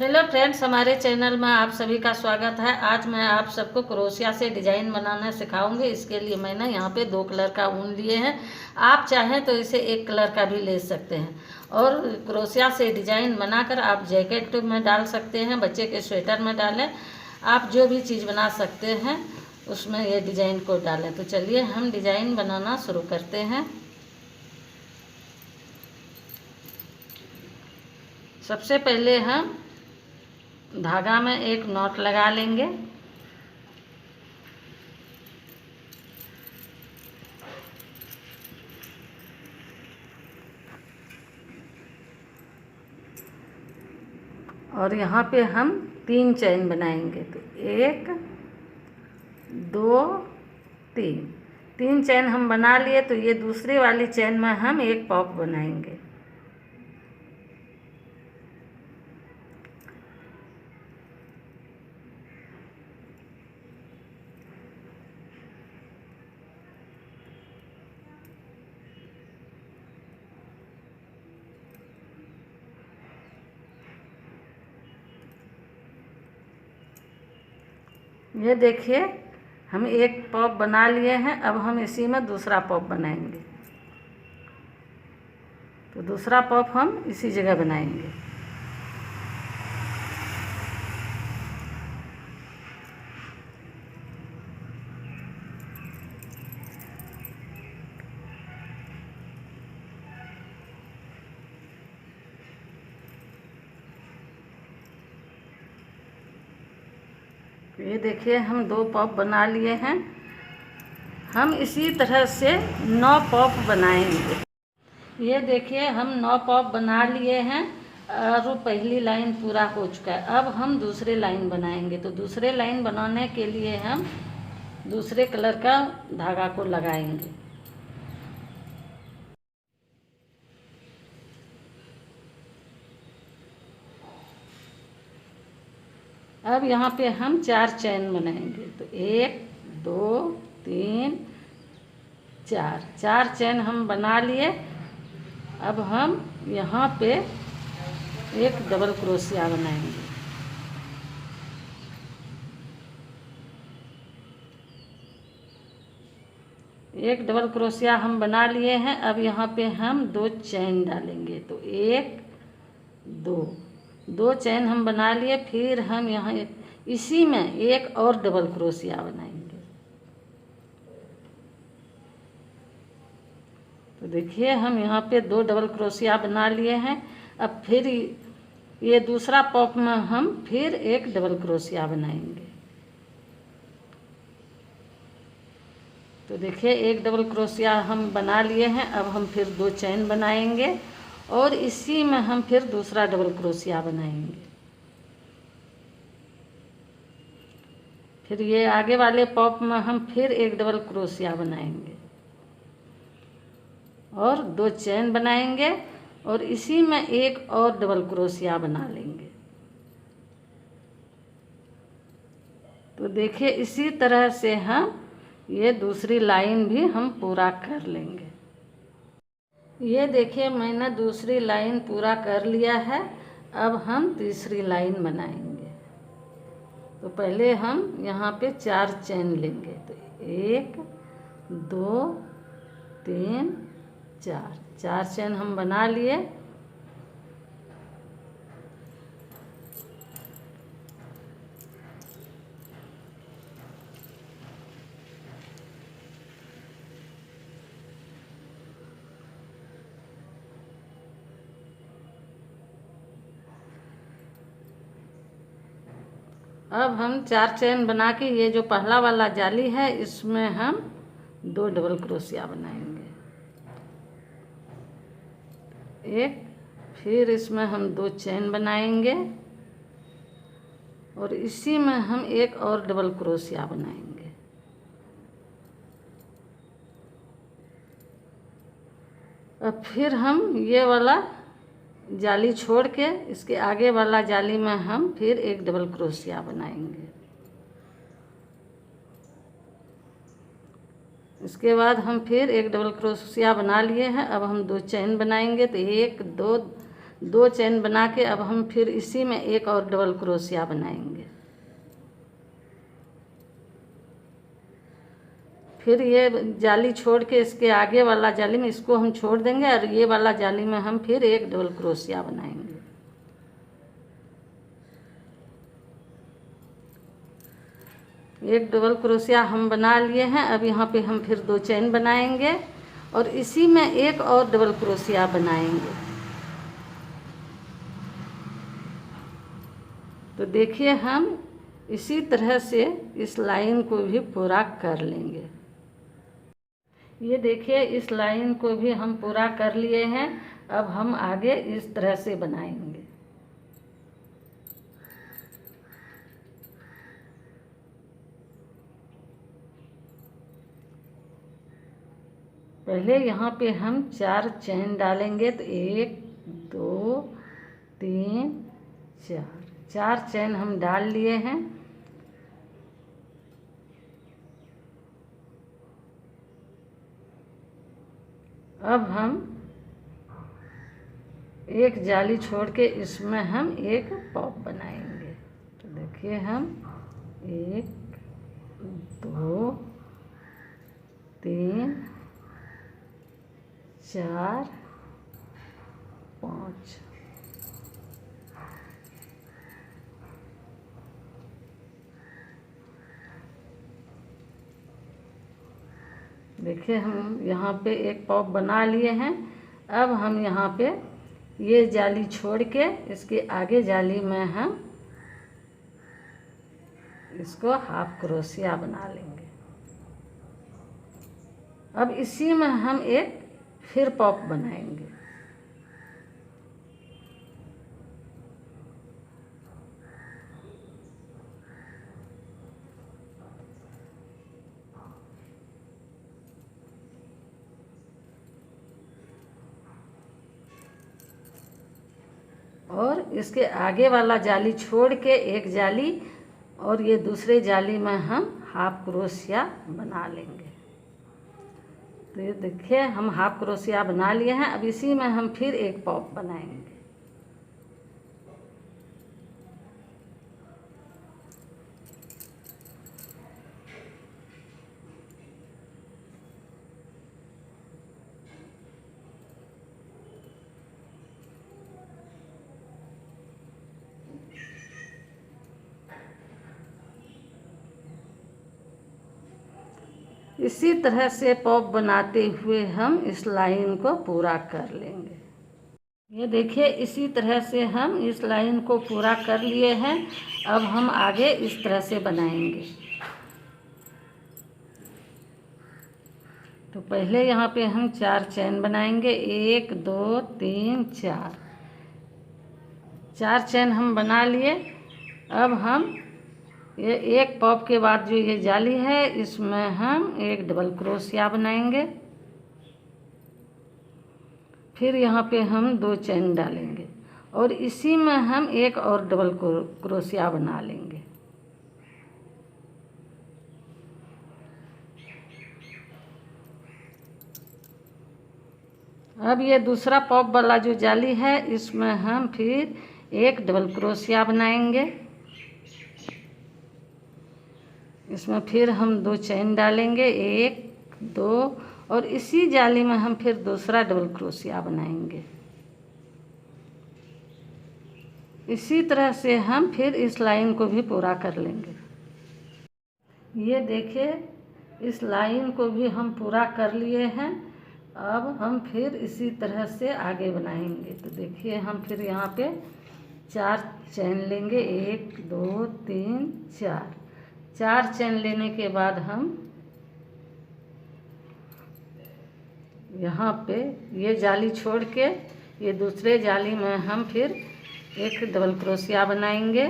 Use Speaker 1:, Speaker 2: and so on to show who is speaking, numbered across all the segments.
Speaker 1: Hello friends, हमारे channel में आप सभी का स्वागत है। आज मैं आप सबको क्रोशिया से डिज़ाइन बनाना सिखाऊंगी। इसके लिए मैंने यहाँ पे 2 कलर का ऊन लिए हैं। आप चाहें तो इसे 1 कलर का भी ले सकते हैं। और क्रोशिया से डिज़ाइन बनाकर आप जैकेट में डाल सकते हैं, बच्चे के स्वेटर में डालें, आप जो भी चीज़ बना सकते हैं उसमें ये डिज़ाइन को डालें। तो चलिए हम डिज़ाइन बनाना शुरू करते हैं। सबसे पहले हम धागा में एक नॉट लगा लेंगे। और यहाँ पे हम 3 चैन बनाएंगे। तो 1 2 3 चैन हम बना लिए। तो ये दूसरी वाली चैन में हम एक पॉप बनाएंगे। ये देखिए, हम एक पॉप बना लिए हैं। अब हम इसी में दूसरा पॉप बनाएंगे। तो दूसरा पॉप हम इसी जगह बनाएंगे। ये देखिए, हम 2 पॉप बना लिए हैं। हम इसी तरह से 9 पॉप बनाएंगे। ये देखिए, हम 9 पॉप बना लिए हैं और पहली लाइन पूरा हो चुका है। अब हम दूसरी लाइन बनाएंगे। तो दूसरे लाइन बनाने के लिए हम दूसरे कलर का धागा को लगाएंगे। अब यहाँ पे हम 4 चैन बनाएंगे। तो 1 2 3 4 चैन हम बना लिए। अब हम यहाँ पे एक डबल क्रोशिया बनाएंगे। एक डबल क्रोशिया हम बना लिए हैं। अब यहाँ पे हम 2 चैन डालेंगे। तो 1 2 चैन हम बना लिए। फिर हम यहाँ इसी में एक और डबल क्रोशिया बनाएंगे। तो देखिए, हम यहाँ पे 2 डबल क्रोशिया बना लिए हैं। अब फिर ये दूसरा पॉप में हम फिर एक डबल क्रोशिया बनाएंगे। तो देखिए, एक डबल क्रोशिया हम बना लिए हैं। अब हम फिर 2 चैन बनाएंगे और इसी में हम फिर दूसरा डबल क्रोशिया बनाएंगे। फिर ये आगे वाले पॉप में हम फिर एक डबल क्रोशिया बनाएंगे और 2 चैन बनाएंगे और इसी में एक और डबल क्रोशिया बना लेंगे। तो देखिए, इसी तरह से हम ये दूसरी लाइन भी हम पूरा कर लेंगे। ये देखिए, मैंने दूसरी लाइन पूरा कर लिया है। अब हम तीसरी लाइन बनाएंगे। तो पहले हम यहाँ पे 4 चैन लेंगे। तो 1 2 3 4 चैन हम बना लिए। अब हम 4 चैन बना के ये जो पहला वाला जाली है इसमें हम 2 डबल क्रोशिया बनाएंगे। एक, फिर इसमें हम 2 चैन बनाएंगे और इसी में हम एक और डबल क्रोशिया बनाएंगे। अब फिर हम ये वाला जाली छोड़ के इसके आगे वाला जाली में हम फिर एक डबल क्रोशिया बनाएंगे। इसके बाद हम फिर एक डबल क्रोशिया बना लिए हैं। अब हम 2 चैन बनाएंगे। तो 1 2 2 चेन बना के अब हम फिर इसी में एक और डबल क्रोशिया बनाएंगे। फिर ये जाली छोड़ के इसके आगे वाला जाली में इसको हम छोड़ देंगे और ये वाला जाली में हम फिर एक डबल क्रोशिया बनाएंगे। एक डबल क्रोशिया हम बना लिए हैं। अब यहाँ पे हम फिर 2 चेन बनाएंगे और इसी में एक और डबल क्रोशिया बनाएंगे। तो देखिए हम इसी तरह से इस लाइन को भी पूरा कर लेंगे। ये देखिए इस लाइन को भी हम पूरा कर लिए हैं। अब हम आगे इस तरह से बनाएंगे। पहले यहाँ पे हम 4 चेन डालेंगे। तो 1 2 3 4 चेन हम डाल लिए हैं। अब हम एक जाली छोड़ के इसमें हम एक पॉप बनाएंगे। तो देखिए हम 1 2 3 4 5। देखिए हम यहाँ पे एक पॉप बना लिए हैं। अब हम यहाँ पे ये जाली छोड़ के इसके आगे जाली में हम इसको हाफ क्रोशिया बना लेंगे। अब इसी में हम एक फिर पॉप बनाएंगे। और इसके आगे वाला जाली छोड़ के एक जाली और ये दूसरे जाली में हम हाफ क्रोशिया बना लेंगे। तो ये देखिए हम हाफ क्रोशिया बना लिए हैं। अब इसी में हम फिर एक पॉप बनाएंगे। इसी तरह से पॉप बनाते हुए हम इस लाइन को पूरा कर लेंगे। ये देखिए इसी तरह से हम इस लाइन को पूरा कर लिए हैं। अब हम आगे इस तरह से बनाएंगे। तो पहले यहाँ पे हम 4 चेन बनाएंगे। 1 2 3 4 चेन हम बना लिए। अब हम ये एक पॉप के बाद जो ये जाली है इसमें हम एक डबल क्रोशिया बनाएंगे। फिर यहाँ पे हम 2 चेन डालेंगे और इसी में हम एक और डबल क्रोशिया बना लेंगे। अब ये दूसरा पॉप वाला जो जाली है इसमें हम फिर एक डबल क्रोशिया बनाएंगे। इसमें फिर हम 2 चेन डालेंगे। 1 2 और इसी जाली में हम फिर दूसरा डबल क्रोशिया बनाएंगे। इसी तरह से हम फिर इस लाइन को भी पूरा कर लेंगे। ये देखिए इस लाइन को भी हम पूरा कर लिए हैं। अब हम फिर इसी तरह से आगे बनाएंगे। तो देखिए हम फिर यहाँ पे 4 चेन लेंगे। 1 2 3 4 चेन लेने के बाद हम यहाँ पे ये जाली छोड़ के ये दूसरे जाली में हम फिर एक डबल क्रोशिया बनाएंगे।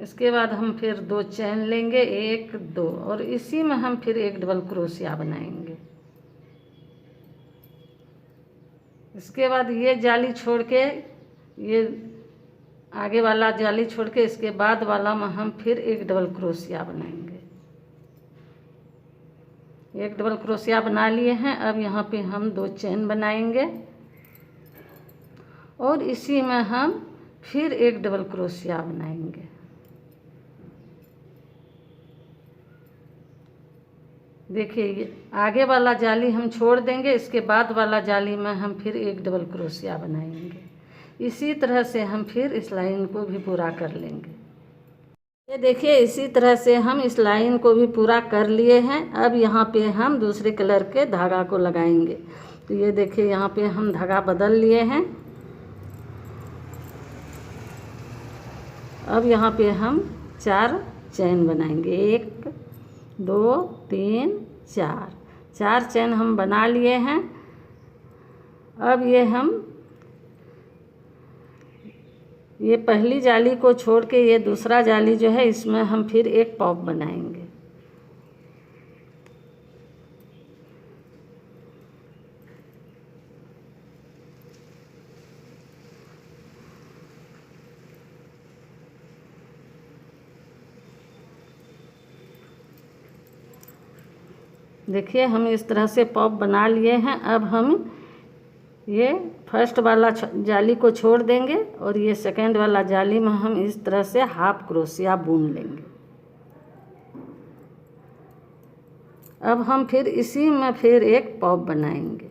Speaker 1: इसके बाद हम फिर 2 चेन लेंगे। 1 2 और इसी में हम फिर एक डबल क्रोशिया बनाएंगे। इसके बाद ये जाली छोड़ के ये आगे वाला जाली छोड़ के इसके बाद वाला में हम फिर एक डबल क्रोशिया बनाएंगे। एक डबल क्रोशिया बना लिए हैं। अब यहाँ पे हम 2 चेन बनाएंगे और इसी में हम फिर एक डबल क्रोशिया बनाएंगे। देखिए ये आगे वाला जाली हम छोड़ देंगे, इसके बाद वाला जाली में हम फिर एक डबल क्रोशिया बनाएंगे। इसी तरह से हम फिर इस लाइन को भी पूरा कर लेंगे। ये देखिए इसी तरह से हम इस लाइन को भी पूरा कर लिए हैं। अब यहाँ पे हम दूसरे कलर के धागा को लगाएंगे। तो ये देखिए यहाँ पे हम धागा बदल लिए हैं। अब यहाँ पे हम 4 चेन बनाएंगे। 1 2 3 4 चेन हम बना लिए हैं। अब ये पहली जाली को छोड़ के ये दूसरा जाली जो है इसमें हम फिर एक पॉप बनाएंगे। देखिए हम इस तरह से पॉप बना लिए हैं। अब हम ये फर्स्ट वाला जाली को छोड़ देंगे और ये सेकंड वाला जाली में हम इस तरह से हाफ क्रोशिया बुन लेंगे। अब हम फिर इसी में फिर एक पॉप बनाएंगे।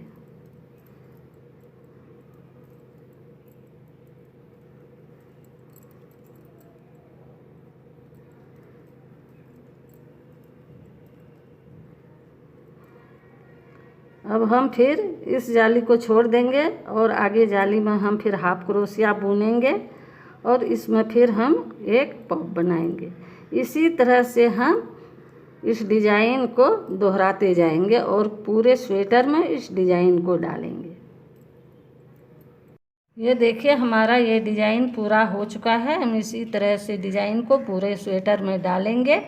Speaker 1: अब हम फिर इस जाली को छोड़ देंगे और आगे जाली में हम फिर हाफ क्रोशिया बुनेंगे और इसमें फिर हम एक पॉप बनाएंगे। इसी तरह से हम इस डिज़ाइन को दोहराते जाएंगे और पूरे स्वेटर में इस डिज़ाइन को डालेंगे। ये देखिए हमारा ये डिज़ाइन पूरा हो चुका है। हम इसी तरह से डिज़ाइन को पूरे स्वेटर में डालेंगे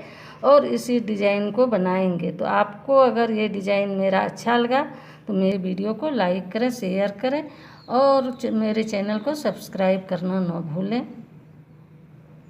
Speaker 1: और इसी डिज़ाइन को बनाएंगे। तो आपको अगर ये डिज़ाइन मेरा अच्छा लगा तो मेरे वीडियो को लाइक करें, शेयर करें और मेरे चैनल को सब्सक्राइब करना ना भूलें।